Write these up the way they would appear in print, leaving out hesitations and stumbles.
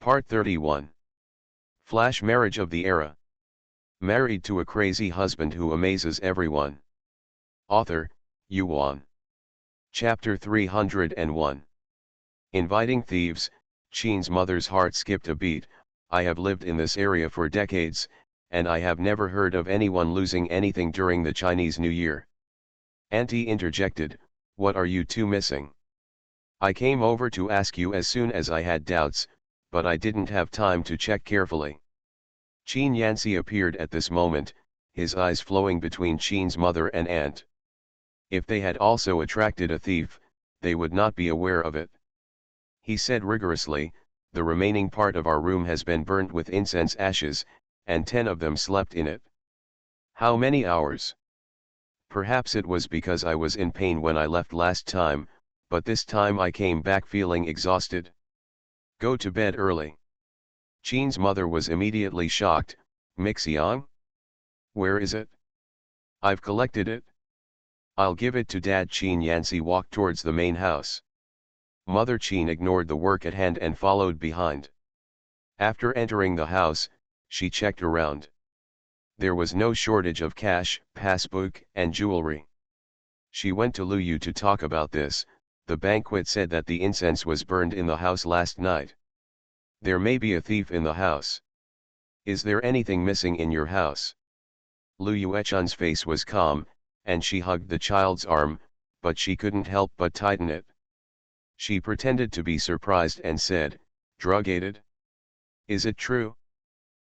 Part 31. Flash marriage of the era. Married to a crazy husband who amazes everyone. Author, Yuan. Chapter 301. Inviting thieves. Chin's mother's heart skipped a beat. I have lived in this area for decades, and I have never heard of anyone losing anything during the Chinese New Year. Auntie interjected, what are you two missing? I came over to ask you as soon as I had doubts, but I didn't have time to check carefully. Qin Yanxi appeared at this moment, his eyes flowing between Qin's mother and aunt. If they had also attracted a thief, they would not be aware of it. He said rigorously, the remaining part of our room has been burnt with incense ashes, and 10 of them slept in it. How many hours? Perhaps it was because I was in pain when I left last time, but this time I came back feeling exhausted. Go to bed early. Qin's mother was immediately shocked. Mixiang? Where is it? I've collected it. I'll give it to Dad. Qin Yanxi walked towards the main house. Mother Qin ignored the work at hand and followed behind. After entering the house, she checked around. There was no shortage of cash, passbook, and jewelry. She went to Lu Yu to talk about this. The banquet said that the incense was burned in the house last night. There may be a thief in the house. Is there anything missing in your house? Lu Yuechun's face was calm, and she hugged the child's arm, but she couldn't help but tighten it. She pretended to be surprised and said, drug-aided? Is it true?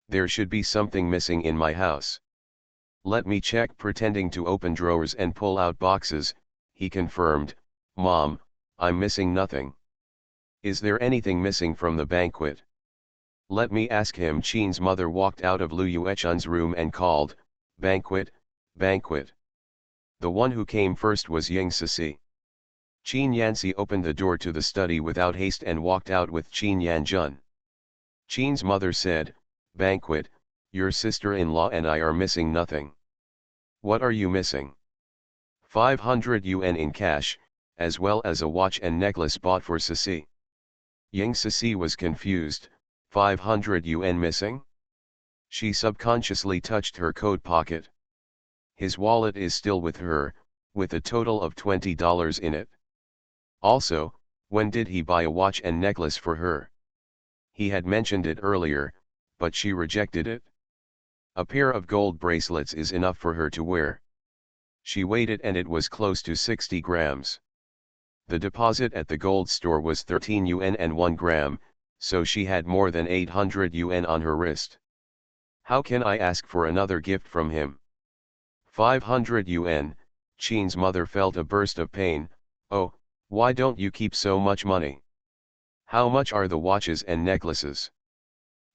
There should be something missing in my house. Let me check. Pretending to open drawers and pull out boxes, he confirmed, Mom, I'm missing nothing. Is there anything missing from the banquet? Let me ask him. Qin's mother walked out of Lu Yuechun's room and called, banquet, banquet. The one who came first was Ying Sisi. Qin Yanxi opened the door to the study without haste and walked out with Qin Yanjun. Qin's mother said, banquet, your sister-in-law and I are missing nothing. What are you missing? 500 yuan in cash, as well as a watch and necklace bought for Sisi. Ying Sisi was confused. 500 yuan missing? She subconsciously touched her coat pocket. His wallet is still with her, with a total of $20 in it. Also, when did he buy a watch and necklace for her? He had mentioned it earlier, but she rejected it. A pair of gold bracelets is enough for her to wear. She weighed it and it was close to 60 grams. The deposit at the gold store was 13 yuan and 1 gram, so she had more than 800 yuan on her wrist. How can I ask for another gift from him? 500 yuan, Qin's mother felt a burst of pain. Oh, why don't you keep so much money? How much are the watches and necklaces?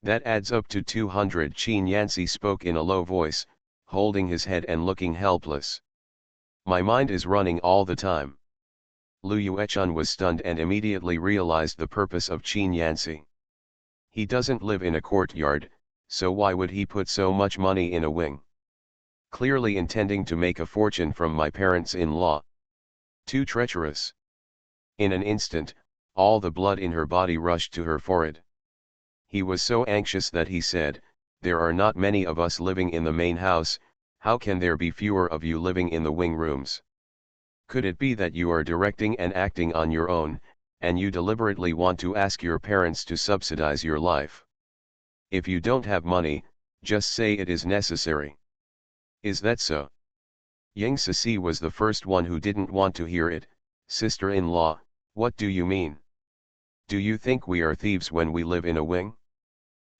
That adds up to 200. Qin Yanxi spoke in a low voice, holding his head and looking helpless. My mind is running all the time. Lu Yuechun was stunned and immediately realized the purpose of Qin Yanxi. He doesn't live in a courtyard, so why would he put so much money in a wing? Clearly intending to make a fortune from my parents-in-law. Too treacherous. In an instant, all the blood in her body rushed to her forehead. He was so anxious that he said, there are not many of us living in the main house, how can there be fewer of you living in the wing rooms? Could it be that you are directing and acting on your own, and you deliberately want to ask your parents to subsidize your life? If you don't have money, just say it is necessary. Is that so? Ying Sisi was the first one who didn't want to hear it. Sister-in-law, what do you mean? Do you think we are thieves when we live in a wing?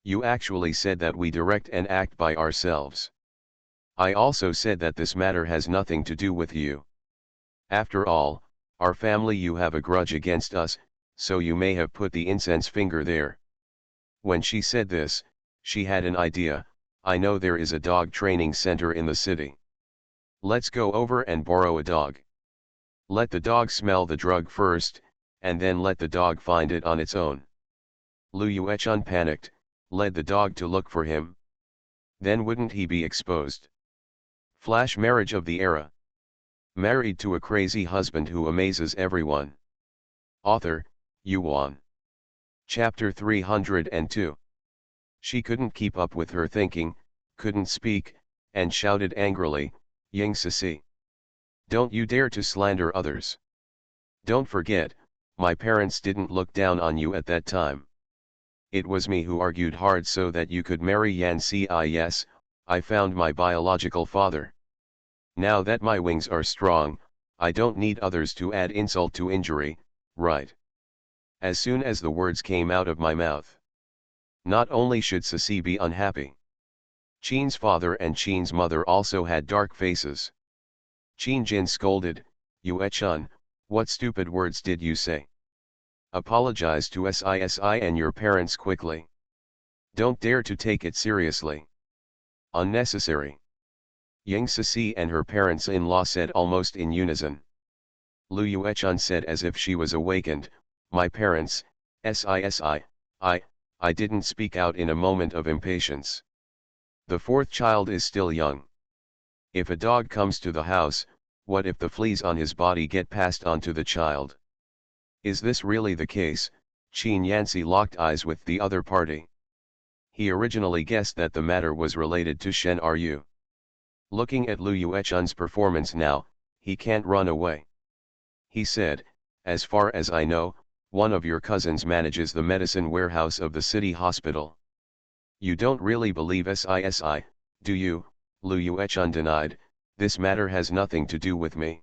You actually said that we direct and act by ourselves. I also said that this matter has nothing to do with you. After all, our family, you have a grudge against us, so you may have put the incense finger there. When she said this, she had an idea. I know there is a dog training center in the city. Let's go over and borrow a dog. Let the dog smell the drug first, and then let the dog find it on its own. Lu Yuechun panicked, led the dog to look for him. Then wouldn't he be exposed? Flash marriage of the era. Married to a crazy husband who amazes everyone. Author, Yuan. Chapter 302. She couldn't keep up with her thinking, couldn't speak, and shouted angrily, "Ying Sisi! Don't you dare to slander others! Don't forget, my parents didn't look down on you at that time. It was me who argued hard so that you could marry Yan Si. Yes, I found my biological father. Now that my wings are strong, I don't need others to add insult to injury, right?" As soon as the words came out of my mouth, not only should Sisi be unhappy, Chin's father and Chin's mother also had dark faces. Chin Jin scolded, "Yue Chun, what stupid words did you say? Apologize to Sisi and your parents quickly. Don't dare to take it seriously. Unnecessary." Ying Sisi and her parents-in-law said almost in unison. Lu Yuechun said as if she was awakened, "My parents, Sisi, I didn't speak out in a moment of impatience. The fourth child is still young. If a dog comes to the house, what if the fleas on his body get passed on to the child? Is this really the case?" Qin Yanxi locked eyes with the other party. He originally guessed that the matter was related to Shen Ru. Looking at Lu Yuechun's performance now, he can't run away. He said, "As far as I know, one of your cousins manages the medicine warehouse of the city hospital. You don't really believe Sisi, do you?" Lu Yuechun denied, "This matter has nothing to do with me."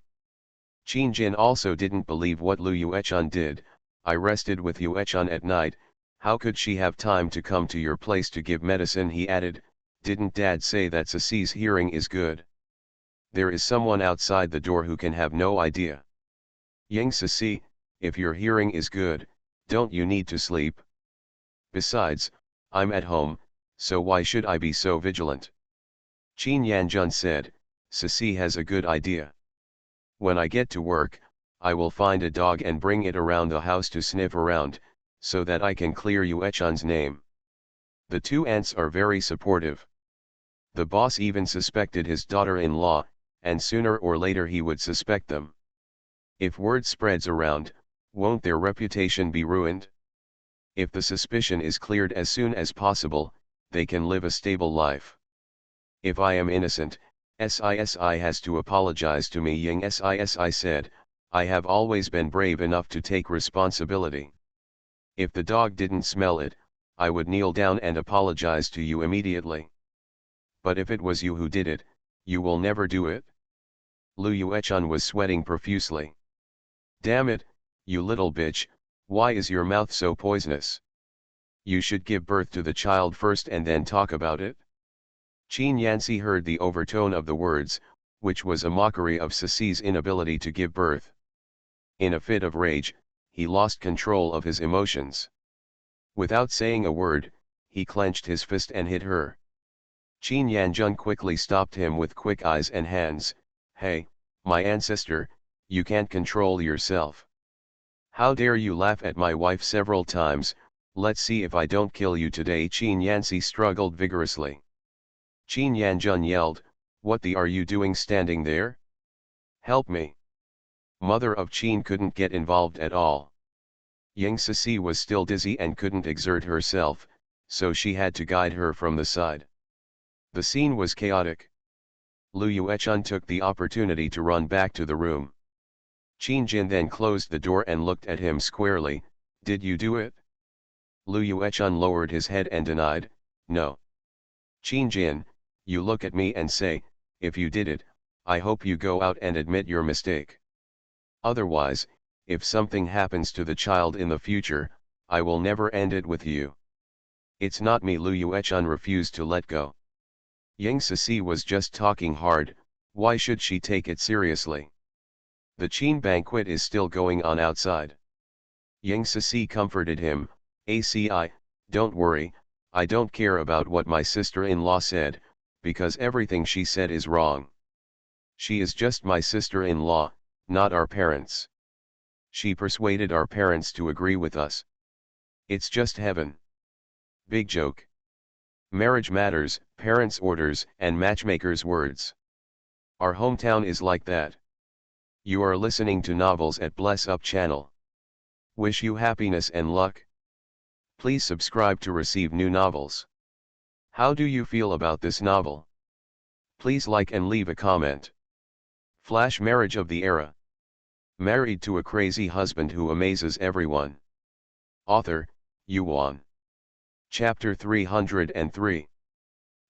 Qin Jin also didn't believe what Lu Yuechun did. "I rested with Yuechun at night, how could she have time to come to your place to give medicine?" he added. "Didn't Dad say that Sisi's hearing is good? There is someone outside the door who can have no idea. Ying Sisi, if your hearing is good, don't you need to sleep? Besides, I'm at home, so why should I be so vigilant?" Qin Yanjun said, "Sisi has a good idea. When I get to work, I will find a dog and bring it around the house to sniff around, so that I can clear Yuechun's name." The two aunts are very supportive. The boss even suspected his daughter-in-law, and sooner or later he would suspect them. If word spreads around, won't their reputation be ruined? If the suspicion is cleared as soon as possible, they can live a stable life. "If I am innocent, Sisi has to apologize to me," Ying Sisi said. "I have always been brave enough to take responsibility. If the dog didn't smell it, I would kneel down and apologize to you immediately. But if it was you who did it, you will never do it?" Lu Yuechun was sweating profusely. "Damn it, you little bitch, why is your mouth so poisonous? You should give birth to the child first and then talk about it." Qin Yanxi heard the overtone of the words, which was a mockery of Sisi's inability to give birth. In a fit of rage, he lost control of his emotions. Without saying a word, he clenched his fist and hit her. Qin Yanjun quickly stopped him with quick eyes and hands. "Hey, my ancestor, you can't control yourself. How dare you laugh at my wife several times? Let's see if I don't kill you today." Qin Yanxi struggled vigorously. Qin Yanjun yelled, "What the are you doing standing there? Help me!" Mother of Qin couldn't get involved at all. Ying Sisi was still dizzy and couldn't exert herself, so she had to guide her from the side. The scene was chaotic. Lu Yuechun took the opportunity to run back to the room. Qin Jin then closed the door and looked at him squarely. "Did you do it?" Lu Yuechun lowered his head and denied, "No." "Qin Jin, you look at me and say, if you did it, I hope you go out and admit your mistake. Otherwise, if something happens to the child in the future, I will never end it with you." "It's not me." Lu Yuechun refused to let go. Ying Sisi was just talking hard, why should she take it seriously? The Qin banquet is still going on outside. Ying Sisi comforted him, "Aci, don't worry, I don't care about what my sister-in-law said, because everything she said is wrong. She is just my sister-in-law, not our parents. She persuaded our parents to agree with us. It's just heaven." Big joke. Marriage matters, parents' orders, and matchmakers' words. Our hometown is like that. You are listening to Novels at Bless Up channel. Wish you happiness and luck. Please subscribe to receive new novels. How do you feel about this novel? Please like and leave a comment. Flash marriage of the era. Married to a crazy husband who amazes everyone. Author, Yuan. Chapter 303.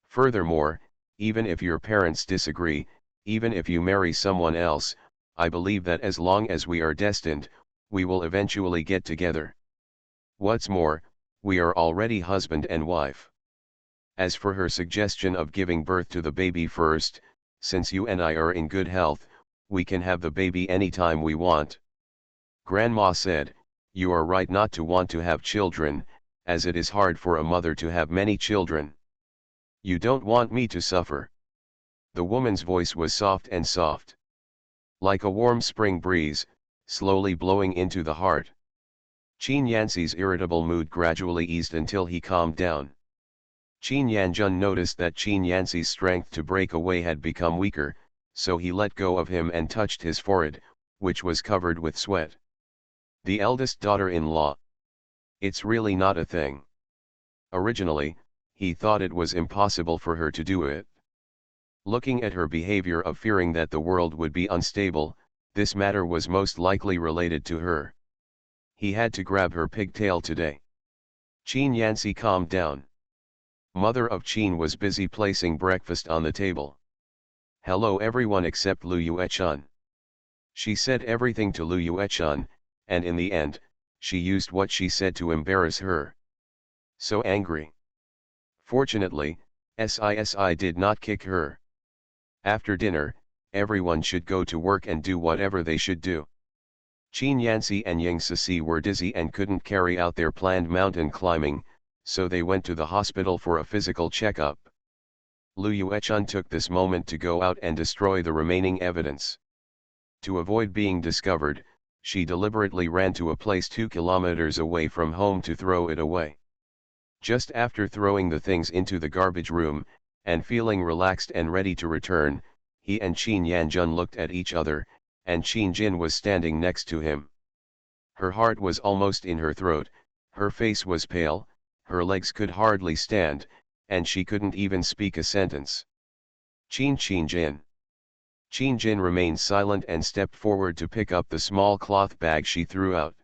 Furthermore, even if your parents disagree, even if you marry someone else, I believe that as long as we are destined, we will eventually get together. What's more, we are already husband and wife. As for her suggestion of giving birth to the baby first, since you and I are in good health, we can have the baby anytime we want. Grandma said, you are right not to want to have children, as it is hard for a mother to have many children. You don't want me to suffer. The woman's voice was soft and soft. Like a warm spring breeze, slowly blowing into the heart. Qin Yanxi's irritable mood gradually eased until he calmed down. Qin Yanjun noticed that Qin Yanxi's strength to break away had become weaker, so he let go of him and touched his forehead, which was covered with sweat. The eldest daughter-in-law. It's really not a thing. Originally, he thought it was impossible for her to do it. Looking at her behavior of fearing that the world would be unstable, this matter was most likely related to her. He had to grab her pigtail today. Qin Yanxi calmed down. Mother of Qin was busy placing breakfast on the table. Hello everyone except Lu Yuechun. She said everything to Lu Yuechun, and in the end, she used what she said to embarrass her. So angry. Fortunately, SISI did not kick her. After dinner, everyone should go to work and do whatever they should do. Qin Yanxi and Ying Sisi were dizzy and couldn't carry out their planned mountain climbing, so they went to the hospital for a physical checkup. Lu Yuechun took this moment to go out and destroy the remaining evidence. To avoid being discovered, she deliberately ran to a place 2 kilometers away from home to throw it away. Just after throwing the things into the garbage room, and feeling relaxed and ready to return, he and Qin Yanjun looked at each other, and Qin Jin was standing next to him. Her heart was almost in her throat, her face was pale, her legs could hardly stand, and she couldn't even speak a sentence. Qin Jin. Qin Jin remained silent and stepped forward to pick up the small cloth bag she threw out.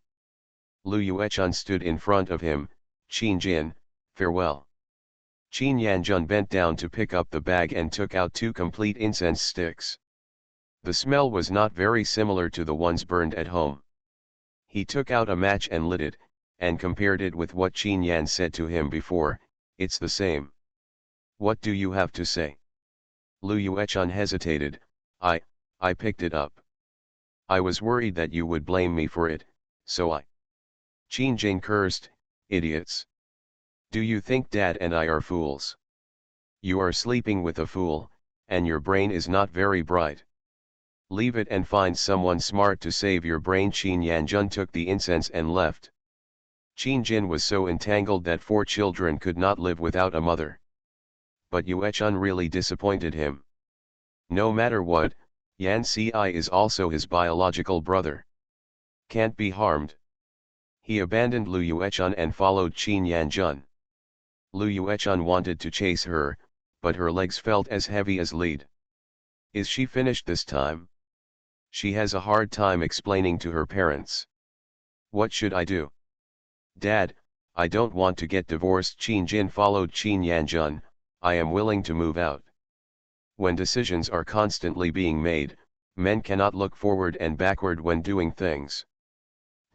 Lu Yuechun stood in front of him. Qin Jin, farewell. Qin Yanjun bent down to pick up the bag and took out 2 complete incense sticks. The smell was not very similar to the ones burned at home. He took out a match and lit it, and compared it with what Qin Yan said to him before. It's the same. What do you have to say? Lu Yuechun hesitated. I picked it up. I was worried that you would blame me for it, so I. Qin Jin cursed, idiots. Do you think Dad and I are fools? You are sleeping with a fool, and your brain is not very bright. Leave it and find someone smart to save your brain. Qin Yanjun took the incense and left. Qin Jin was so entangled that 4 children could not live without a mother. But Yuechun really disappointed him. No matter what, Yan Si is also his biological brother. Can't be harmed. He abandoned Lu Yuechun and followed Qin Yanjun. Lu Yuechun wanted to chase her, but her legs felt as heavy as lead. Is she finished this time? She has a hard time explaining to her parents. What should I do? Dad, I don't want to get divorced. Qin Jin followed Qin Yanjun. I am willing to move out. When decisions are constantly being made, men cannot look forward and backward when doing things.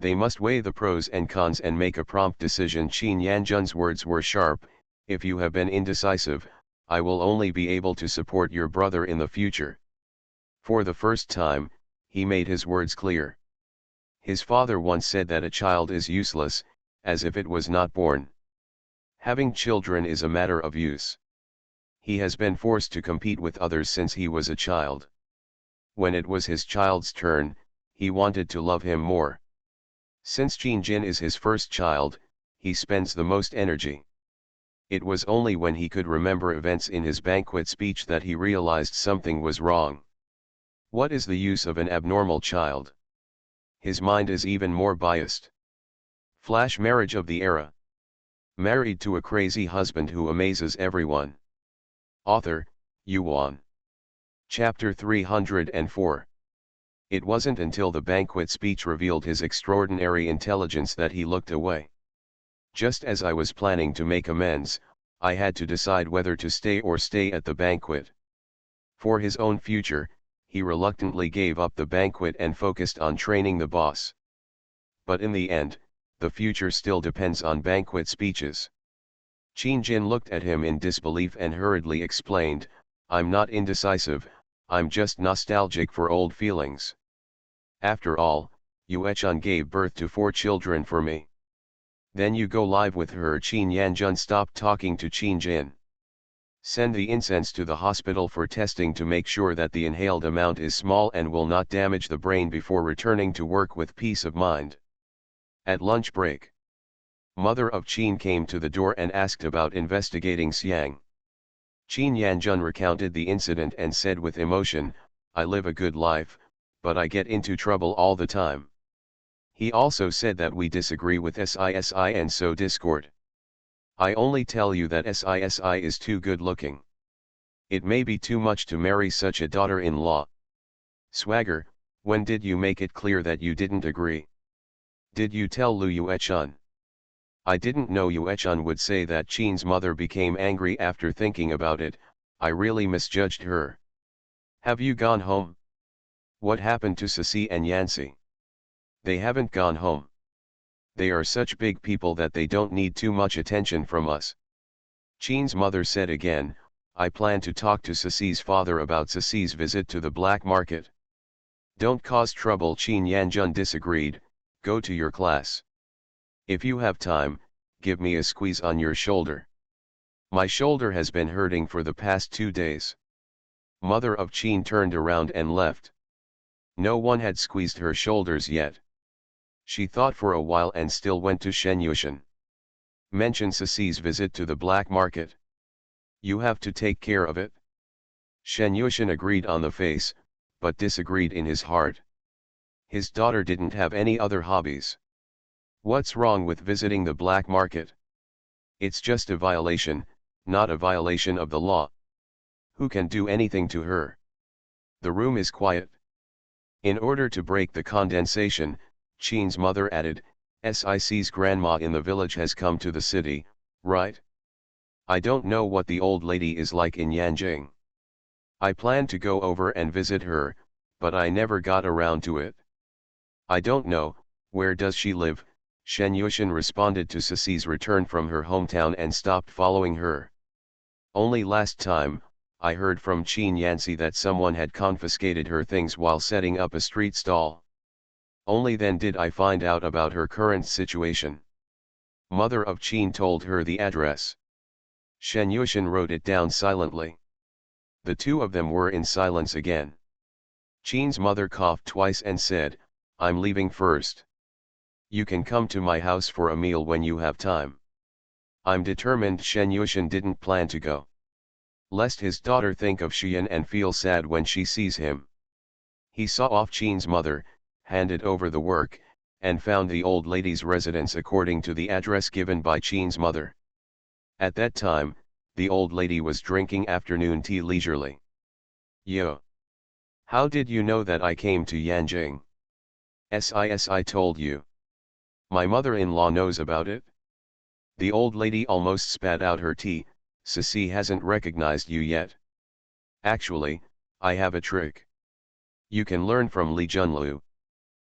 They must weigh the pros and cons and make a prompt decision. Qin Yanjun's words were sharp. If you have been indecisive, I will only be able to support your brother in the future. For the first time, he made his words clear. His father once said that a child is useless, as if it was not born. Having children is a matter of use. He has been forced to compete with others since he was a child. When it was his child's turn, he wanted to love him more. Since Qin Jin is his first child, he spends the most energy. It was only when he could remember events in his banquet speech that he realized something was wrong. What is the use of an abnormal child? His mind is even more biased. Flash marriage of the era. Married to a crazy husband who amazes everyone. Author, Yuan. Chapter 304. It wasn't until the banquet speech revealed his extraordinary intelligence that he looked away. Just as I was planning to make amends, I had to decide whether to stay at the banquet. For his own future, he reluctantly gave up the banquet and focused on training the boss. But in the end, the future still depends on banquet speeches. Qin Jin looked at him in disbelief and hurriedly explained, "I'm not indecisive, I'm just nostalgic for old feelings. After all, Yuechun gave birth to 4 children for me." "Then you go live with her." Qin Yanjun stopped talking to Qin Jin. "Send the incense to the hospital for testing to make sure that the inhaled amount is small and will not damage the brain before returning to work with peace of mind." At lunch break, mother of Qin came to the door and asked about investigating Xiang. Qin Yanjun recounted the incident and said with emotion, "I live a good life, but I get into trouble all the time." He also said that we disagree with SISI and sow discord. "I only tell you that SISI is too good looking. It may be too much to marry such a daughter-in-law." "Swagger, when did you make it clear that you didn't agree? Did you tell Lu Yuechun?" "I didn't know Yuechun would say that." Qin's mother became angry after thinking about it. "I really misjudged her." "Have you gone home? What happened to Sisi and Yancy?" "They haven't gone home. They are such big people that they don't need too much attention from us." Qin's mother said again, "I plan to talk to Sisi's father about Sisi's visit to the black market." "Don't cause trouble." Qin Yanjun disagreed, "Go to your class. If you have time, give me a squeeze on your shoulder. My shoulder has been hurting for the past 2 days." Mother of Qin turned around and left. No one had squeezed her shoulders yet. She thought for a while and still went to Shen Yushan. "Mention Sisi's visit to the black market. You have to take care of it." Shen Yushan agreed on the face, but disagreed in his heart. His daughter didn't have any other hobbies. What's wrong with visiting the black market? It's just a violation, not a violation of the law. Who can do anything to her? The room is quiet. In order to break the condensation, Qin's mother added, "Sic's grandma in the village has come to the city, right? I don't know what the old lady is like in Yanjing. I planned to go over and visit her, but I never got around to it." "I don't know, where does she live?" Shen Yushan responded to Sisi's return from her hometown and stopped following her. "Only last time, I heard from Qin Yancy that someone had confiscated her things while setting up a street stall. Only then did I find out about her current situation." Mother of Qin told her the address. Shen Yushan wrote it down silently. The two of them were in silence again. Qin's mother coughed twice and said, "I'm leaving first. You can come to my house for a meal when you have time." "I'm determined." Shen Yushan didn't plan to go, lest his daughter think of Xian and feel sad when she sees him. He saw off Qin's mother, handed over the work, and found the old lady's residence according to the address given by Qin's mother. At that time, the old lady was drinking afternoon tea leisurely. "Yo! How did you know that I came to Yanjing?" "SISI told you. My mother-in-law knows about it." The old lady almost spat out her tea. "Sisi hasn't recognized you yet. Actually, I have a trick. You can learn from Li Junlu.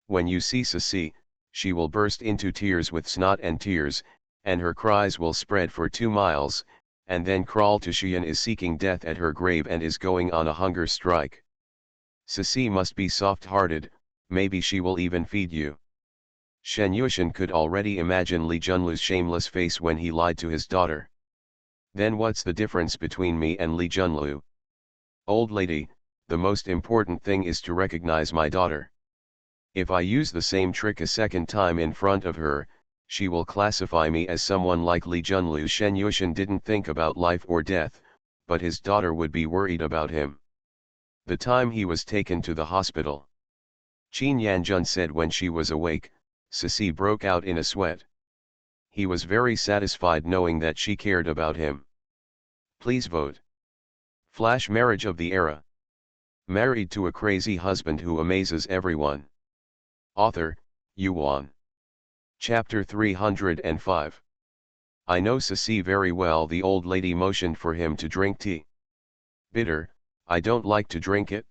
When you see Sisi, she will burst into tears with snot and tears, and her cries will spread for 2 miles, and then crawl to Xian is seeking death at her grave and is going on a hunger strike. Sisi must be soft-hearted, maybe she will even feed you." Shen Yushan could already imagine Li Junlu's shameless face when he lied to his daughter. "Then what's the difference between me and Li Junlu?" "Old lady, the most important thing is to recognize my daughter. If I use the same trick a second time in front of her, she will classify me as someone like Li Junlu." Shen Yushan didn't think about life or death, but his daughter would be worried about him. The time he was taken to the hospital. Qin Yanjun said when she was awake, Sisi broke out in a sweat. He was very satisfied knowing that she cared about him. Please vote. Flash marriage of the era. Married to a crazy husband who amazes everyone. Author, Yuan. Chapter 305. I know Ceci very well. The old lady motioned for him to drink tea. Bitter, I don't like to drink it.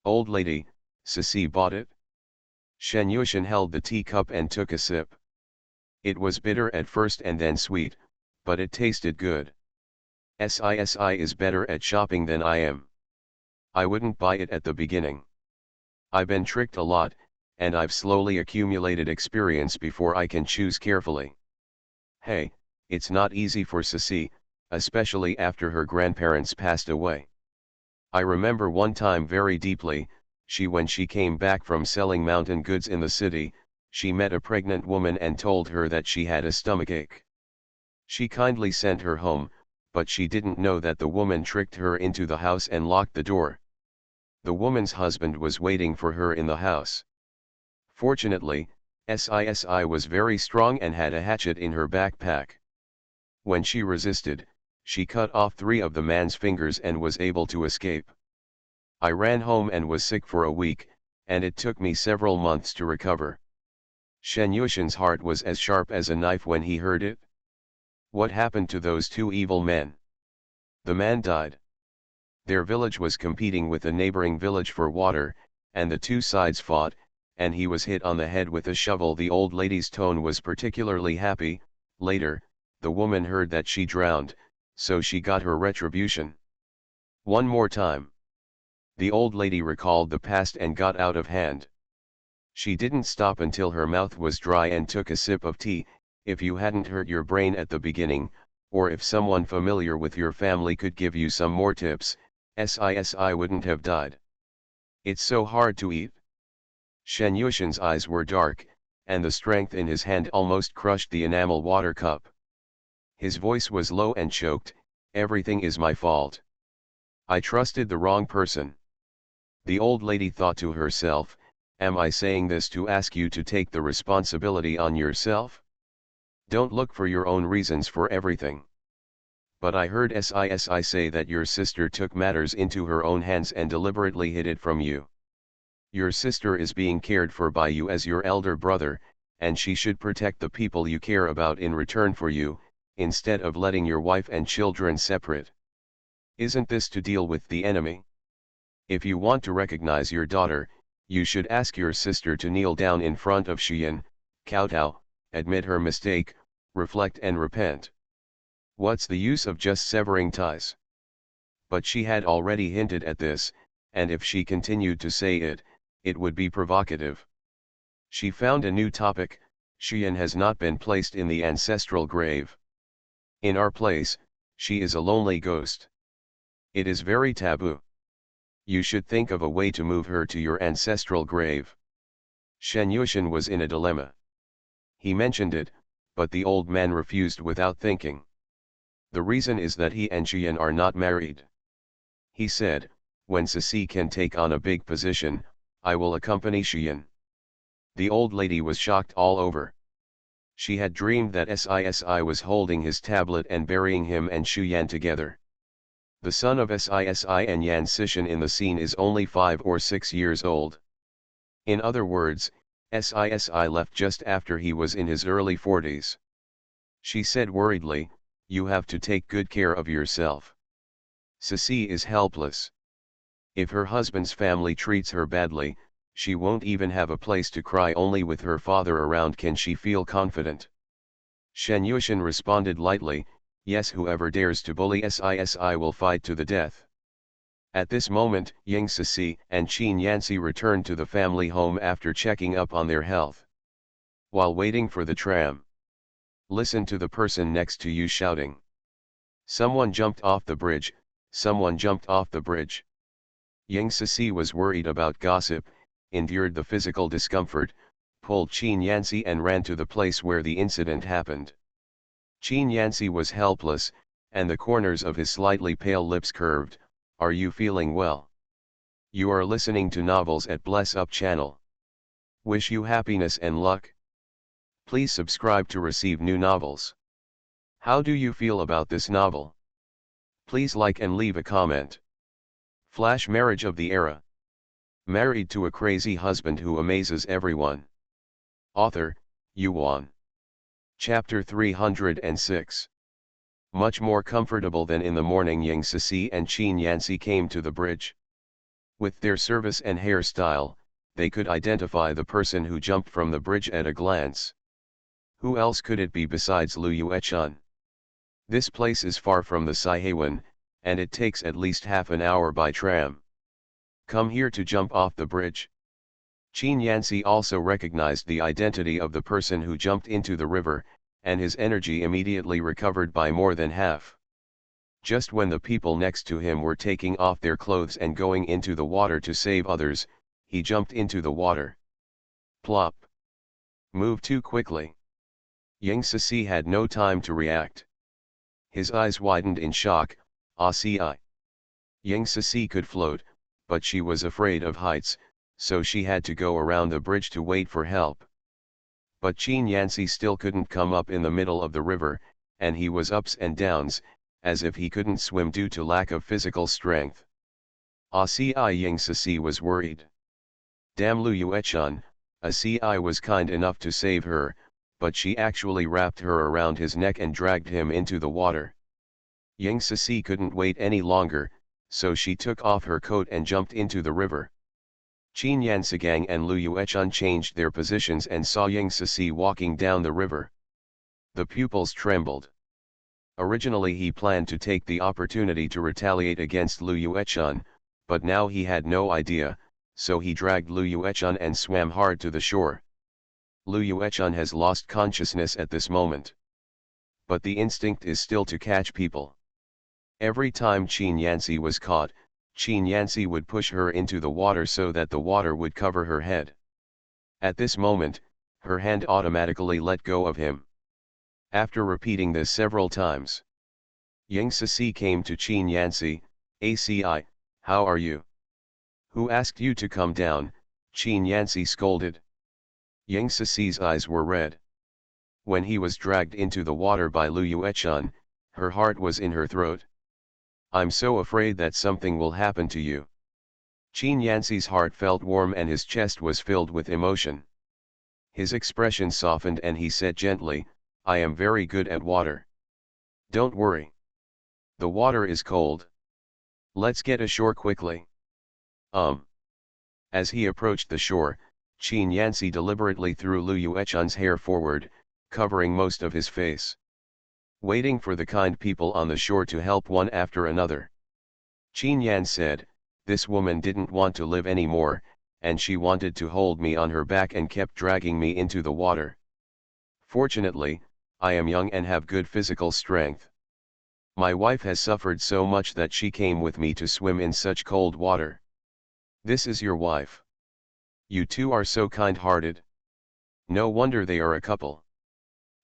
Old lady, Ceci bought it. Shen Yushan held the teacup and took a sip. It was bitter at first and then sweet, but it tasted good. Sci is better at shopping than I am. I wouldn't buy it at the beginning. I've been tricked a lot, and I've slowly accumulated experience before I can choose carefully. Hey, it's not easy for Ceci, especially after her grandparents passed away. I remember one time very deeply, when she came back from selling mountain goods in the city, she met a pregnant woman and told her that she had a stomachache. She kindly sent her home, but she didn't know that the woman tricked her into the house and locked the door. The woman's husband was waiting for her in the house. Fortunately, Sci was very strong and had a hatchet in her backpack. When she resisted, she cut off 3 of the man's fingers and was able to escape. I ran home and was sick for a week, and it took me several months to recover. Shen Yushan's heart was as sharp as a knife when he heard it. What happened to those 2 evil men? The man died. Their village was competing with a neighboring village for water, and the 2 sides fought, and he was hit on the head with a shovel. The old lady's tone was particularly happy. Later, the woman heard that she drowned, so she got her retribution. One more time. The old lady recalled the past and got out of hand. She didn't stop until her mouth was dry and took a sip of tea. If you hadn't hurt your brain at the beginning, or if someone familiar with your family could give you some more tips, Sci wouldn't have died. It's so hard to eat. Shen Yushan's eyes were dark, and the strength in his hand almost crushed the enamel water cup. His voice was low and choked. Everything is my fault. I trusted the wrong person. The old lady thought to herself, am I saying this to ask you to take the responsibility on yourself? Don't look for your own reasons for everything. But I heard Sci say that your sister took matters into her own hands and deliberately hid it from you. Your sister is being cared for by you as your elder brother, and she should protect the people you care about in return for you, instead of letting your wife and children separate. Isn't this to deal with the enemy? If you want to recognize your daughter, you should ask your sister to kneel down in front of Xian, kowtow, admit her mistake, reflect and repent. What's the use of just severing ties? But she had already hinted at this, and if she continued to say it, it would be provocative. She found a new topic. Xian has not been placed in the ancestral grave. In our place, she is a lonely ghost. It is very taboo. You should think of a way to move her to your ancestral grave. Shen Yushan was in a dilemma. He mentioned it, but the old man refused without thinking. The reason is that he and Xian are not married. He said, when Ceci can take on a big position, I will accompany Xian. The old lady was shocked all over. She had dreamed that Sci was holding his tablet and burying him and Xu Yan together. The son of Sci and Yan Sishan in the scene is only 5 or 6 years old. In other words, Sci left just after he was in his early 40s. She said worriedly, you have to take good care of yourself. Ceci is helpless. If her husband's family treats her badly, she won't even have a place to cry. Only with her father around can she feel confident. Shen Yushan responded lightly, yes, whoever dares to bully Sci will fight to the death. At this moment, Ying Ceci and Qin Yanci returned to the family home after checking up on their health. While waiting for the tram, listen to the person next to you shouting. Someone jumped off the bridge, someone jumped off the bridge. Ying Ceci was worried about gossip, endured the physical discomfort, pulled Qin Yanci and ran to the place where the incident happened. Qin Yanci was helpless, and the corners of his slightly pale lips curved. Are you feeling well? You are listening to novels at Bless Up channel. Wish you happiness and luck. Please subscribe to receive new novels. How do you feel about this novel? Please like and leave a comment. Flash marriage of the era. Married to a crazy husband who amazes everyone. Author, Yuan. Chapter 306. Much more comfortable than in the morning, Ying Cixi and Qin Yanxi came to the bridge. With their service and hairstyle, they could identify the person who jumped from the bridge at a glance. Who else could it be besides Lu Yuechun? This place is far from the Sihaiwan, and it takes at least half an hour by tram. Come here to jump off the bridge. Qin Yanxi also recognized the identity of the person who jumped into the river, and his energy immediately recovered by more than half. Just when the people next to him were taking off their clothes and going into the water to save others, he jumped into the water. Plop! Move too quickly. Ying Cixi had no time to react. His eyes widened in shock. Ci. Ying Cixi could float, but she was afraid of heights, so she had to go around the bridge to wait for help. But Qin Yanxi still couldn't come up in the middle of the river, and he was ups and downs, as if he couldn't swim due to lack of physical strength. Ci. Ying Cixi was worried. Damn Lu Yuechun, Ci was kind enough to save her, but she actually wrapped her around his neck and dragged him into the water. Ying Cixi couldn't wait any longer, so she took off her coat and jumped into the river. Qin Yanxigang and Lu Yuechun changed their positions and saw Ying Cixi walking down the river. The pupils trembled. Originally he planned to take the opportunity to retaliate against Lu Yuechun, but now he had no idea, so he dragged Lu Yuechun and swam hard to the shore. Lu Yuechun has lost consciousness at this moment. But the instinct is still to catch people. Every time Qin Yanxi was caught, Qin Yanxi would push her into the water so that the water would cover her head. At this moment, her hand automatically let go of him. After repeating this several times, Ying Cixi came to Qin Yanxi. "Aci, how are you? Who asked you to come down?" Qin Yanxi scolded. Ying Cixi's eyes were red. When he was dragged into the water by Lu Yuechun, her heart was in her throat. "I'm so afraid that something will happen to you." Qin Yanxi's heart felt warm and his chest was filled with emotion. His expression softened and he said gently, "I am very good at water. Don't worry. The water is cold. Let's get ashore quickly." As he approached the shore, Qin Yanxi deliberately threw Lu Yuechun's hair forward, covering most of his face. Waiting for the kind people on the shore to help one after another. Qin Yan said, "This woman didn't want to live anymore, and she wanted to hold me on her back and kept dragging me into the water. Fortunately, I am young and have good physical strength. My wife has suffered so much that she came with me to swim in such cold water. This is your wife. You two are so kind-hearted. No wonder they are a couple.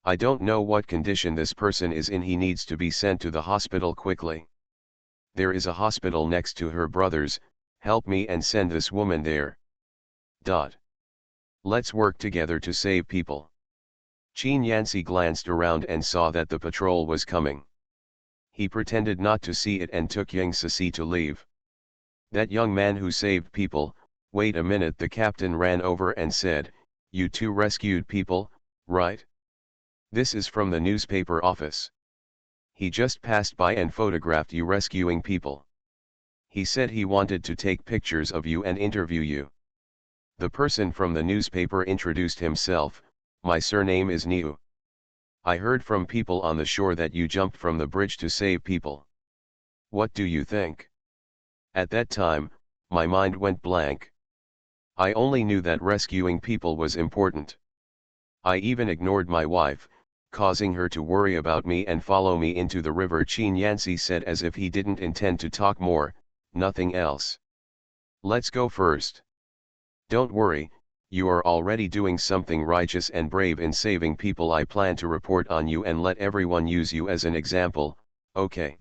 I don't know what condition this person is in. He needs to be sent to the hospital quickly. There is a hospital next to her brother's. Help me and send this woman there. Let's work together to save people." Qin Yanxi glanced around and saw that the patrol was coming. He pretended not to see it and took Ying Cixi to leave. "That young man who saved people, wait a minute." The captain ran over and said, "You two rescued people, right? This is from the newspaper office. He just passed by and photographed you rescuing people. He said he wanted to take pictures of you and interview you." The person from the newspaper introduced himself. "My surname is Niu. I heard from people on the shore that you jumped from the bridge to save people. What do you think?" At that time, my mind went blank. I only knew that rescuing people was important. I even ignored my wife, causing her to worry about me and follow me into the river." Qin Yanxi said as if he didn't intend to talk more, "Nothing else. Let's go first. Don't worry, you are already doing something righteous and brave in saving people. I plan to report on you and let everyone use you as an example, okay?"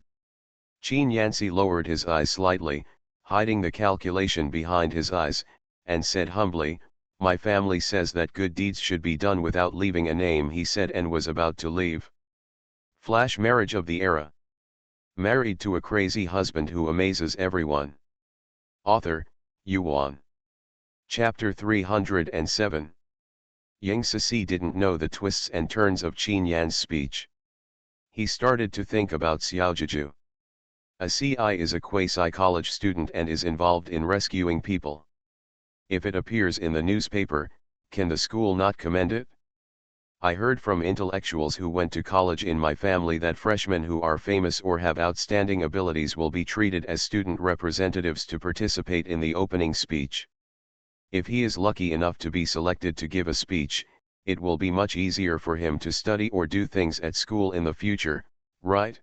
Qin Yanxi lowered his eyes slightly, hiding the calculation behind his eyes, and said humbly, My family says that good deeds should be done without leaving a name, he said, and was about to leave. Flash marriage of the era. Married to a crazy husband who amazes everyone. Author, Yuan. Chapter 307. Yang Cixi didn't know the twists and turns of Qin Yan's speech. He started to think about Xiaojiju. A CI is a quasi-college student and is involved in rescuing people. If it appears in the newspaper, can the school not commend it? I heard from intellectuals who went to college in my family that freshmen who are famous or have outstanding abilities will be treated as student representatives to participate in the opening speech. If he is lucky enough to be selected to give a speech, it will be much easier for him to study or do things at school in the future, right?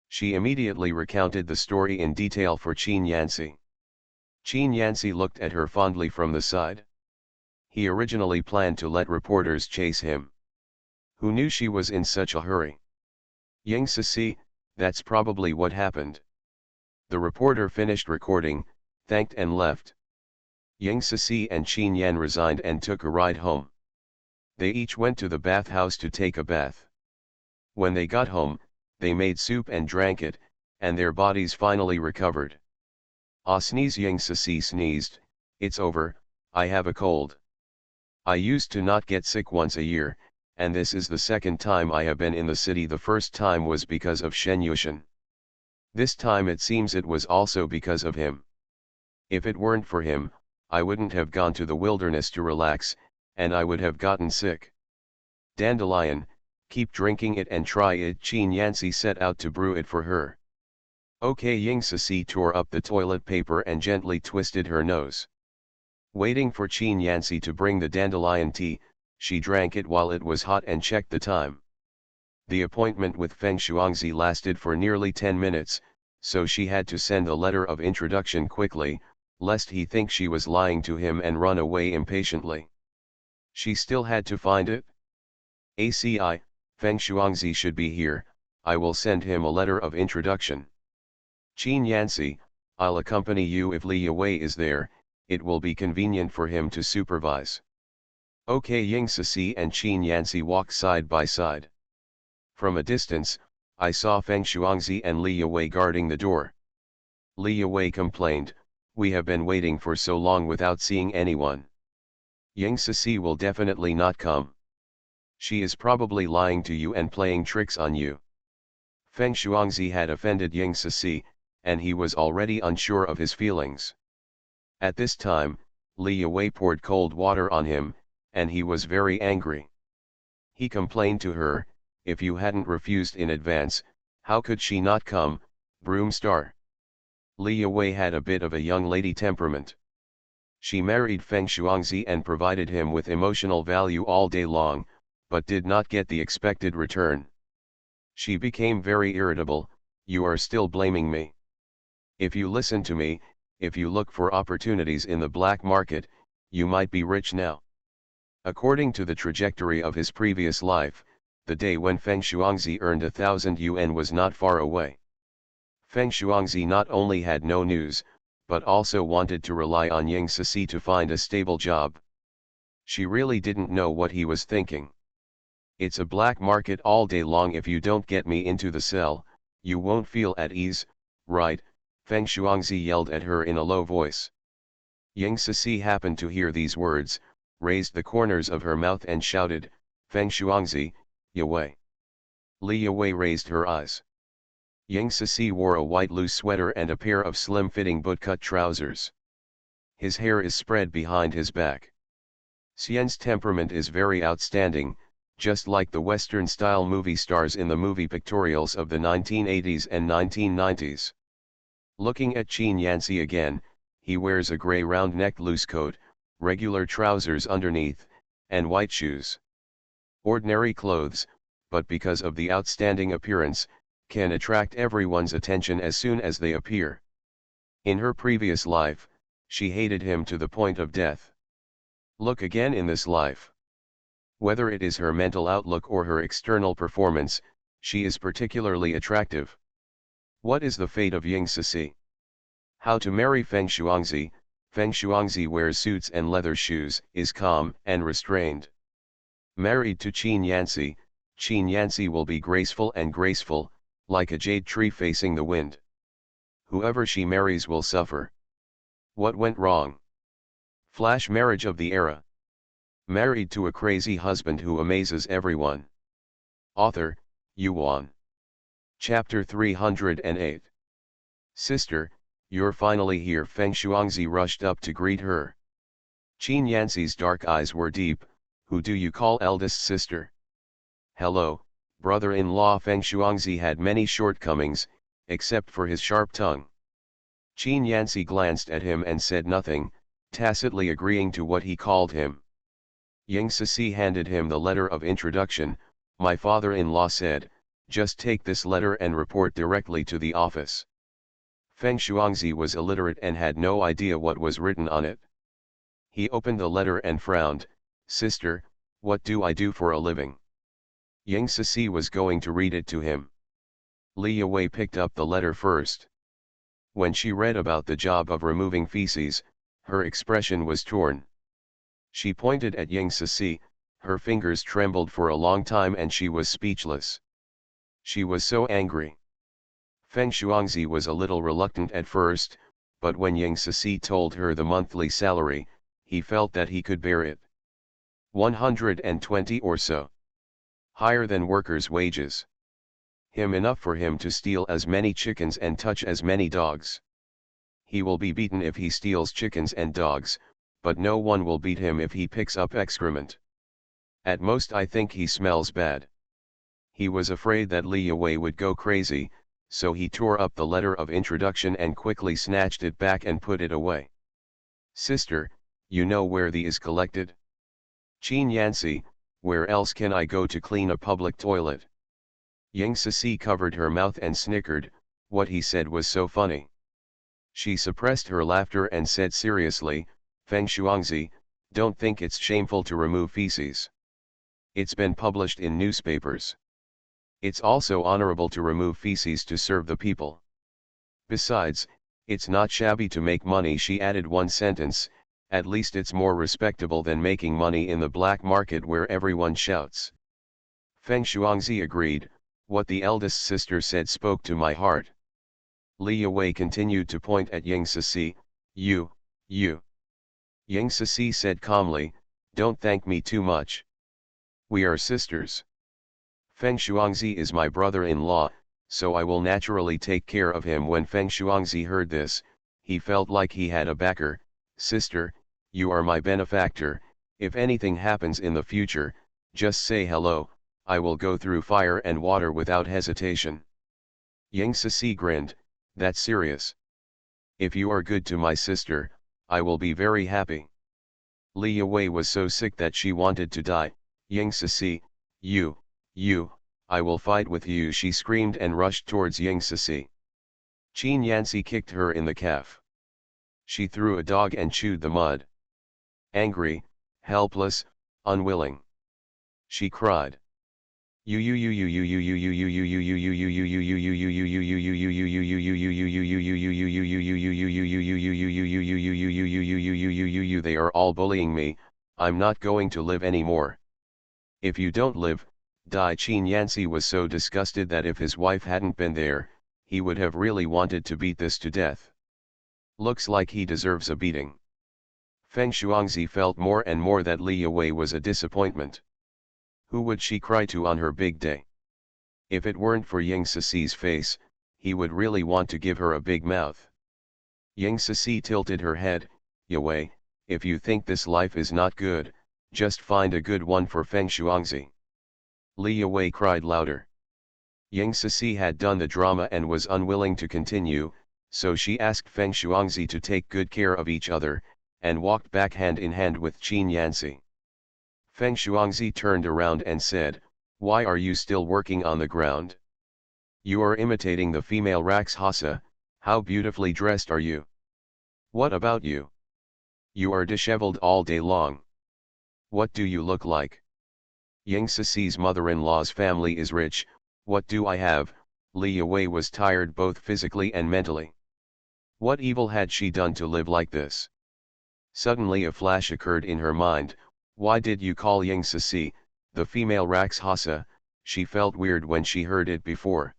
She immediately recounted the story in detail for Qin Yanxi. Qin Yanxi looked at her fondly from the side. He originally planned to let reporters chase him. Who knew she was in such a hurry? Yang Cixi, that's probably what happened. The reporter finished recording, thanked and left. Yang Cixi and Qin Yan resigned and took a ride home. They each went to the bathhouse to take a bath. When they got home, they made soup and drank it, and their bodies finally recovered. Ah, sneeze! Yang Cixi sneezed. It's over, I have a cold. I used to not get sick once a year, and this is the second time I have been in the city. The first time was because of Shen Yushan. This time it seems it was also because of him. If it weren't for him, I wouldn't have gone to the wilderness to relax, and I would have gotten sick. Dandelion, keep drinking it and try it. Qin Yanxi set out to brew it for her. Okay. Yang Cixi tore up the toilet paper and gently twisted her nose. Waiting for Qin Yanxi to bring the dandelion tea, she drank it while it was hot and checked the time. The appointment with Feng Shuangzi lasted for nearly 10 minutes, so she had to send a letter of introduction quickly, lest he think she was lying to him and run away impatiently. She still had to find it. ACI, Feng Shuangzi should be here, I will send him a letter of introduction. Qin Yanxi, I'll accompany you if Li Yue is there, it will be convenient for him to supervise. Okay. Yang Cixi and Qin Yanxi walked side by side. From a distance, I saw Feng Shuangzi and Li Yue guarding the door. Li Yue complained, we have been waiting for so long without seeing anyone. Yang Cixi will definitely not come. She is probably lying to you and playing tricks on you. Feng Shuangzi had offended Yang Cixi, and he was already unsure of his feelings. At this time, Li Yue poured cold water on him, and he was very angry. He complained to her, if you hadn't refused in advance, how could she not come, broom star? Li Yue had a bit of a young lady temperament. She married Feng Shuangzi and provided him with emotional value all day long, but did not get the expected return. She became very irritable, you are still blaming me. If you listen to me, if you look for opportunities in the black market, you might be rich now. According to the trajectory of his previous life, the day when Feng Shuangzi earned 1,000 yuan was not far away. Feng Shuangzi not only had no news, but also wanted to rely on Yang Cixi to find a stable job. She really didn't know what he was thinking. It's a black market all day long. If you don't get me into the cell, you won't feel at ease, right? Feng Shuangzi yelled at her in a low voice. Yang Cixi happened to hear these words, raised the corners of her mouth and shouted, Feng Shuangzi, Yue. Li Yue raised her eyes. Yang Cixi wore a white loose sweater and a pair of slim-fitting bootcut trousers. His hair is spread behind his back. Xian's temperament is very outstanding, just like the Western-style movie stars in the movie pictorials of the 1980s and 1990s. Looking at Qin Yanxi again, he wears a gray round-neck loose coat, regular trousers underneath, and white shoes. Ordinary clothes, but because of the outstanding appearance, can attract everyone's attention as soon as they appear. In her previous life, she hated him to the point of death. Look again in this life. Whether it is her mental outlook or her external performance, she is particularly attractive. What is the fate of Yang Cixi? How to marry Feng Shuangzi, Feng Shuangzi wears suits and leather shoes, is calm and restrained. Married to Qin Yanci will be graceful and graceful, like a jade tree facing the wind. Whoever she marries will suffer. What went wrong? Flash marriage of the era. Married to a crazy husband who amazes everyone. Author, Yuan. Chapter 308. Sister, you're finally here. Feng Shuangzi rushed up to greet her. Qin Yanci's dark eyes were deep. Who do you call eldest sister? Hello, brother-in-law. Feng Shuangzi had many shortcomings, except for his sharp tongue. Qin Yanci glanced at him and said nothing, tacitly agreeing to what he called him. Ying Sisi handed him the letter of introduction. My father-in-law said, just take this letter and report directly to the office. Feng Shuangzi was illiterate and had no idea what was written on it. He opened the letter and frowned. Sister, what do I do for a living? Ying Sisi was going to read it to him. Li Yue picked up the letter first. When she read about the job of removing feces, her expression was torn. She pointed at Ying Sisi, her fingers trembled for a long time and she was speechless. She was so angry. Feng Shuangzi was a little reluctant at first, but when Ying Sisi told her the monthly salary, he felt that he could bear it. 120 or so. Higher than workers' wages. Enough for him to steal as many chickens and touch as many dogs. He will be beaten if he steals chickens and dogs, but no one will beat him if he picks up excrement. At most I think he smells bad. He was afraid that Li Yue would go crazy, so he tore up the letter of introduction and quickly snatched it back and put it away. Sister, you know where the is collected? Qin Yanci, where else can I go to clean a public toilet? Ying Sisi covered her mouth and snickered. What he said was so funny. She suppressed her laughter and said seriously, Feng Shuangzi, don't think it's shameful to remove feces. It's been published in newspapers. It's also honorable to remove feces to serve the people. Besides, it's not shabby to make money. She added one sentence, at least it's more respectable than making money in the black market where everyone shouts. Feng Shuangzi agreed. What the eldest sister said spoke to my heart. Li Yue continued to point at Ying Sisi. You. Ying Sisi said calmly, don't thank me too much. We are sisters. Feng Shuangzi is my brother-in-law, so I will naturally take care of him. When Feng Shuangzi heard this, he felt like he had a backer. Sister, you are my benefactor. If anything happens in the future, just say hello. I will go through fire and water without hesitation. Ying Sisi grinned, that's serious. If you are good to my sister, I will be very happy. Li Yue was so sick that she wanted to die. Ying Sisi, you, I will fight with you, she screamed and rushed towards Ying Sisi. Qin Yanci kicked her in the calf. She threw a dog and chewed the mud. Angry, helpless, unwilling. She cried. They are all bullying me, I'm not going to live anymore. If you don't live, die. Qin Yanci was so disgusted that if his wife hadn't been there, he would have really wanted to beat this to death. Looks like he deserves a beating. Feng Shuangzi felt more and more that Li Yue was a disappointment. Who would she cry to on her big day? If it weren't for Ying Sisi's face, he would really want to give her a big mouth. Ying Sisi tilted her head. Yue, if you think this life is not good, just find a good one for Feng Shuangzi. Li Yue cried louder. Ying Sisi had done the drama and was unwilling to continue, so she asked Feng Shuangzi to take good care of each other, and walked back hand in hand with Qin Yanci. Feng Shuangzi turned around and said, why are you still working on the ground? You are imitating the female Rakshasa. How beautifully dressed are you? What about you? You are disheveled all day long. What do you look like? Ying Sisi's mother-in-law's family is rich. What do I have? Li Yue was tired both physically and mentally. What evil had she done to live like this? Suddenly a flash occurred in her mind. Why did you call Ying Sisi, the female Rakshasa? She felt weird when she heard it before.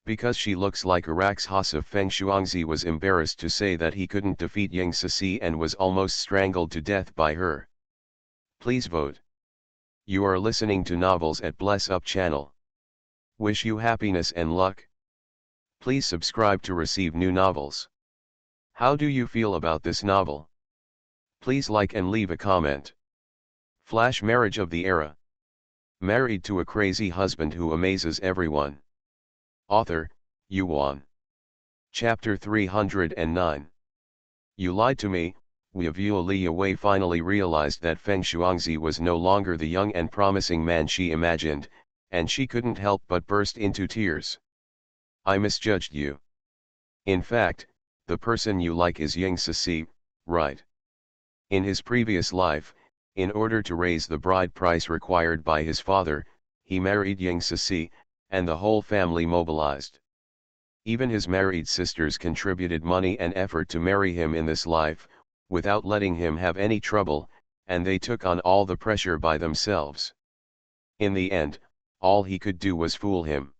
Because she looks like a Rakshasa. Feng Shuangzi was embarrassed to say that he couldn't defeat Ying Sisi and was almost strangled to death by her. Please vote. You are listening to Novels at Bless Up channel. Wish you happiness and luck. Please subscribe to receive new novels. How do you feel about this novel? Please like and leave a comment. Flash marriage of the era. Married to a crazy husband who amazes everyone. Author, Yuan. Chapter 309. You lied to me. Li Wei finally realized that Feng Shuangzi was no longer the young and promising man she imagined, and she couldn't help but burst into tears. I misjudged you. In fact, the person you like is Ying Sisi, right? In his previous life, in order to raise the bride price required by his father, he married Ying Sisi, and the whole family mobilized. Even his married sisters contributed money and effort to marry him in this life, without letting him have any trouble, and they took on all the pressure by themselves. In the end, all he could do was fool him.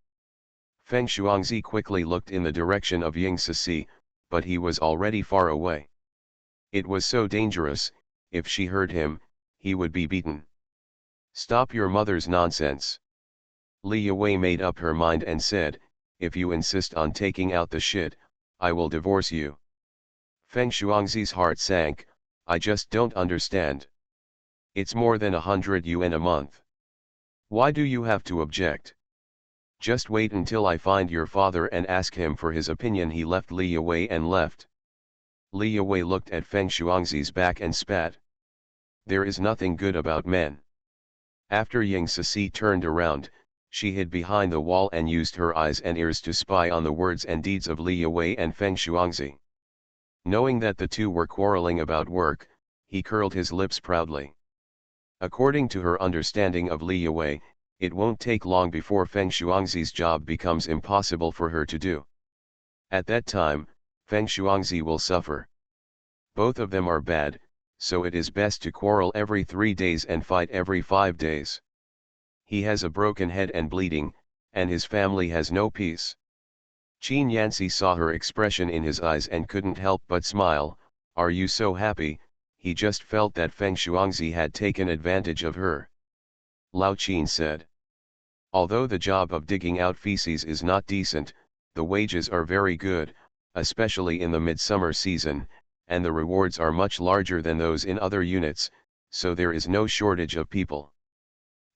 Feng Shuangzi quickly looked in the direction of Ying Sisi, but he was already far away. It was so dangerous. If she heard him, he would be beaten. Stop your mother's nonsense. Li Wei made up her mind and said, if you insist on taking out the shit, I will divorce you. Feng Shuangzi's heart sank. I just don't understand. It's more than 100 yuan a month. Why do you have to object? Just wait until I find your father and ask him for his opinion. He left Li Wei and left. Li Wei looked at Feng Shuangzi's back and spat. There is nothing good about men. After Ying Sisi turned around, she hid behind the wall and used her eyes and ears to spy on the words and deeds of Li Wei and Feng Shuangzi. Knowing that the two were quarreling about work, he curled his lips proudly. According to her understanding of Li Wei, it won't take long before Feng Shuangzi's job becomes impossible for her to do. At that time, Feng Shuangzi will suffer. Both of them are bad, so it is best to quarrel every 3 days and fight every 5 days. He has a broken head and bleeding, and his family has no peace. Qin Yanxi saw her expression in his eyes and couldn't help but smile. Are you so happy? He just felt that Feng Shuangzi had taken advantage of her. Lao Qin said. Although the job of digging out feces is not decent, the wages are very good, especially in the midsummer season, and the rewards are much larger than those in other units, so there is no shortage of people.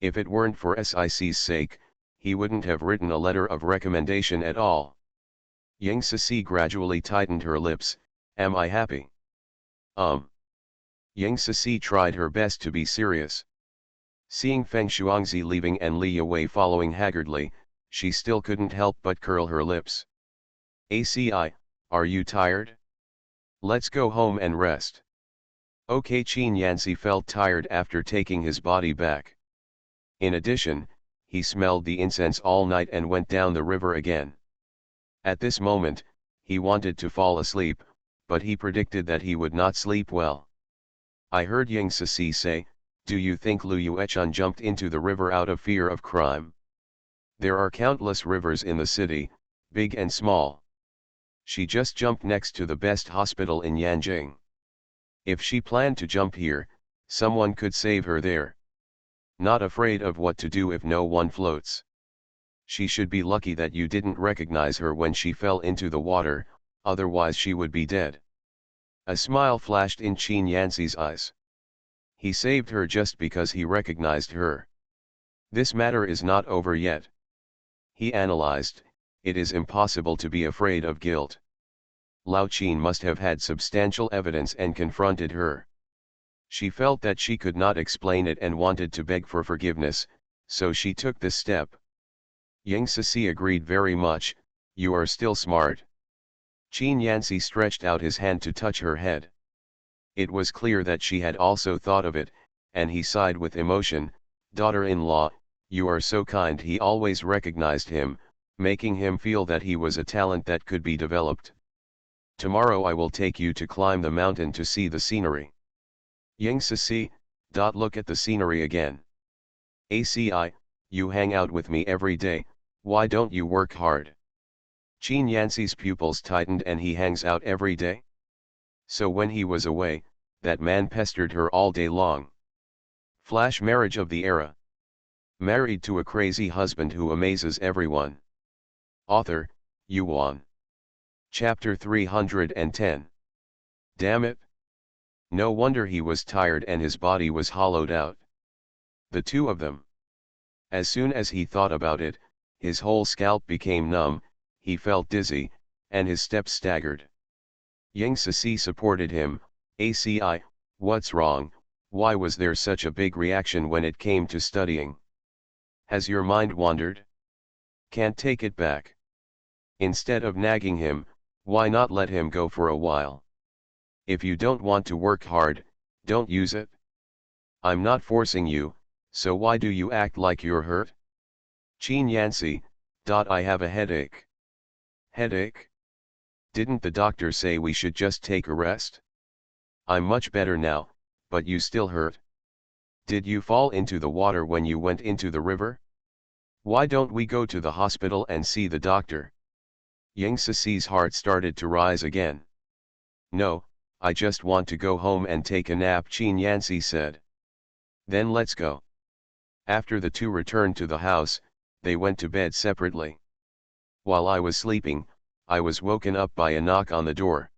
If it weren't for SIC's sake, he wouldn't have written a letter of recommendation at all. Ying Sisi gradually tightened her lips. Am I happy? Ying Sisi tried her best to be serious. Seeing Feng Shuangzi leaving and Li Wei following haggardly, she still couldn't help but curl her lips. ACI, are you tired? Let's go home and rest. Okay. Qin Yanxi felt tired after taking his body back. In addition, he smelled the incense all night and went down the river again. At this moment, he wanted to fall asleep, but he predicted that he would not sleep well. I heard Ying Sisi say, do you think Lu Yuechun jumped into the river out of fear of crime? There are countless rivers in the city, big and small. She just jumped next to the best hospital in Yanjing. If she planned to jump here, someone could save her there. Not afraid of what to do if no one floats. She should be lucky that you didn't recognize her when she fell into the water, otherwise she would be dead. A smile flashed in Qin Yanxi's eyes. He saved her just because he recognized her. This matter is not over yet. He analyzed, it is impossible to be afraid of guilt. Lao Qin must have had substantial evidence and confronted her. She felt that she could not explain it and wanted to beg for forgiveness, so she took this step. Ying Sisi agreed very much. You are still smart. Qin Yanxi stretched out his hand to touch her head. It was clear that she had also thought of it, and he sighed with emotion. Daughter-in-law, you are so kind. He always recognized him, making him feel that he was a talent that could be developed. Tomorrow I will take you to climb the mountain to see the scenery. Ying Sisi, look at the scenery again. ACI, you hang out with me every day, why don't you work hard? Qin Yanxi's pupils tightened and he hangs out every day? So when he was away, that man pestered her all day long. Flash marriage of the era. Married to a crazy husband who amazes everyone. Author, Yuan. Chapter 310. Damn it. No wonder he was tired and his body was hollowed out. The two of them. As soon as he thought about it, his whole scalp became numb, he felt dizzy, and his steps staggered. Ying Sisi supported him. ACI, what's wrong, why was there such a big reaction when it came to studying? Has your mind wandered? Can't take it back. Instead of nagging him, why not let him go for a while? If you don't want to work hard, don't use it. I'm not forcing you, so why do you act like you're hurt? Qin Yanxi, I have a headache. Headache? Didn't the doctor say we should just take a rest? I'm much better now, but you still hurt. Did you fall into the water when you went into the river? Why don't we go to the hospital and see the doctor? Ying Sisi's heart started to rise again. No, I just want to go home and take a nap, Qin Yanxi said. Then let's go. After the two returned to the house, they went to bed separately. While I was sleeping, I was woken up by a knock on the door.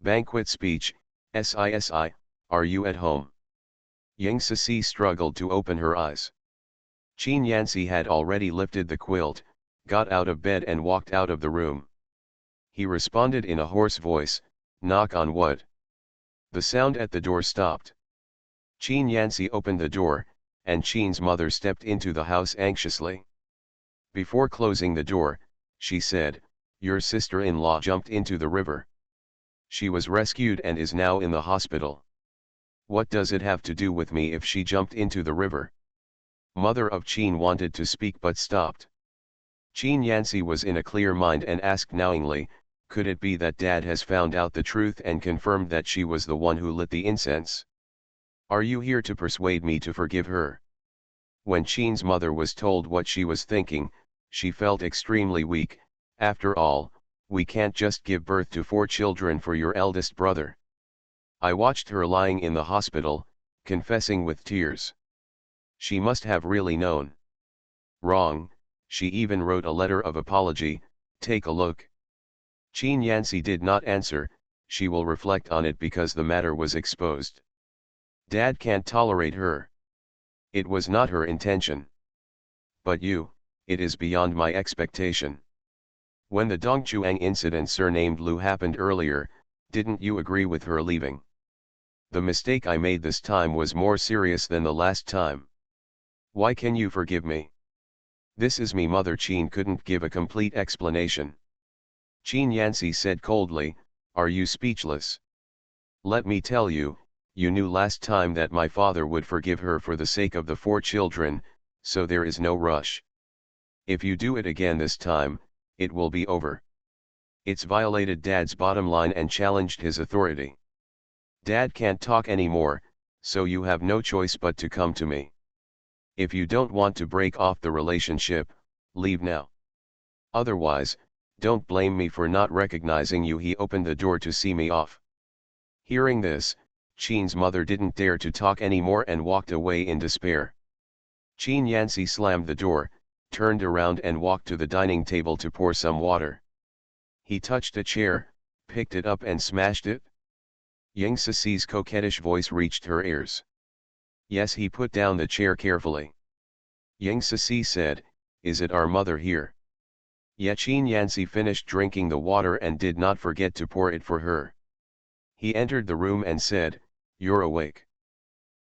Banquet speech, SISI, are you at home? Ying Sisi struggled to open her eyes. Qin Yanxi had already lifted the quilt, got out of bed and walked out of the room. He responded in a hoarse voice, knock on wood. The sound at the door stopped. Qin Yanxi opened the door, and Qin's mother stepped into the house anxiously. Before closing the door, she said, your sister-in-law jumped into the river. She was rescued and is now in the hospital. What does it have to do with me if she jumped into the river? Mother of Qin wanted to speak but stopped. Qin Yanxi was in a clear mind and asked knowingly, could it be that Dad has found out the truth and confirmed that she was the one who lit the incense? Are you here to persuade me to forgive her? When Qin's mother was told what she was thinking, she felt extremely weak. After all, we can't just give birth to 4 children for your eldest brother. I watched her lying in the hospital, confessing with tears. She must have really known. Wrong, she even wrote a letter of apology, take a look. Qin Yanxi did not answer, she will reflect on it because the matter was exposed. Dad can't tolerate her. It was not her intention. But you, it is beyond my expectation. When the Dongchuang incident surnamed Lu happened earlier, didn't you agree with her leaving? The mistake I made this time was more serious than the last time. Why can you forgive me? This is me. Mother Qin couldn't give a complete explanation. Qin Yanxi said coldly, are you speechless? Let me tell you, you knew last time that my father would forgive her for the sake of the 4 children, so there is no rush. If you do it again this time, it will be over. It's violated Dad's bottom line and challenged his authority. Dad can't talk anymore, so you have no choice but to come to me. If you don't want to break off the relationship, leave now. Otherwise, don't blame me for not recognizing you. He opened the door to see me off. Hearing this, Qin's mother didn't dare to talk anymore and walked away in despair. Qin Yanxi slammed the door, turned around and walked to the dining table to pour some water. He touched a chair, picked it up and smashed it. Ying Sisi's coquettish voice reached her ears. Yes, he put down the chair carefully. Ying Sisi said, is it our mother here? Yet Qin Yanxi finished drinking the water and did not forget to pour it for her. He entered the room and said, you're awake.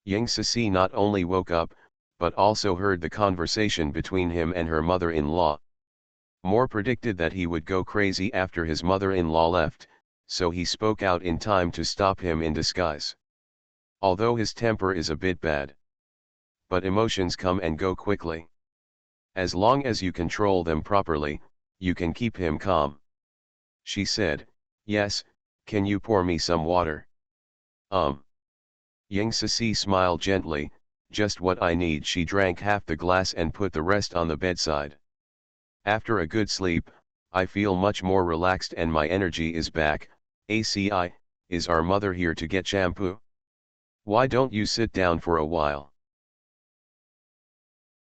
Ying Sisi not only woke up, but also heard the conversation between him and her mother-in-law. Moore predicted that he would go crazy after his mother-in-law left, so he spoke out in time to stop him in disguise. Although his temper is a bit bad. But emotions come and go quickly. As long as you control them properly, you can keep him calm. She said, yes, Can you pour me some water? Yang Sisi smiled gently, just what I need. She drank half the glass and put the rest on the bedside. After a good sleep, I feel much more relaxed and my energy is back. ACI, is our mother here to get shampoo? Why don't you sit down for a while?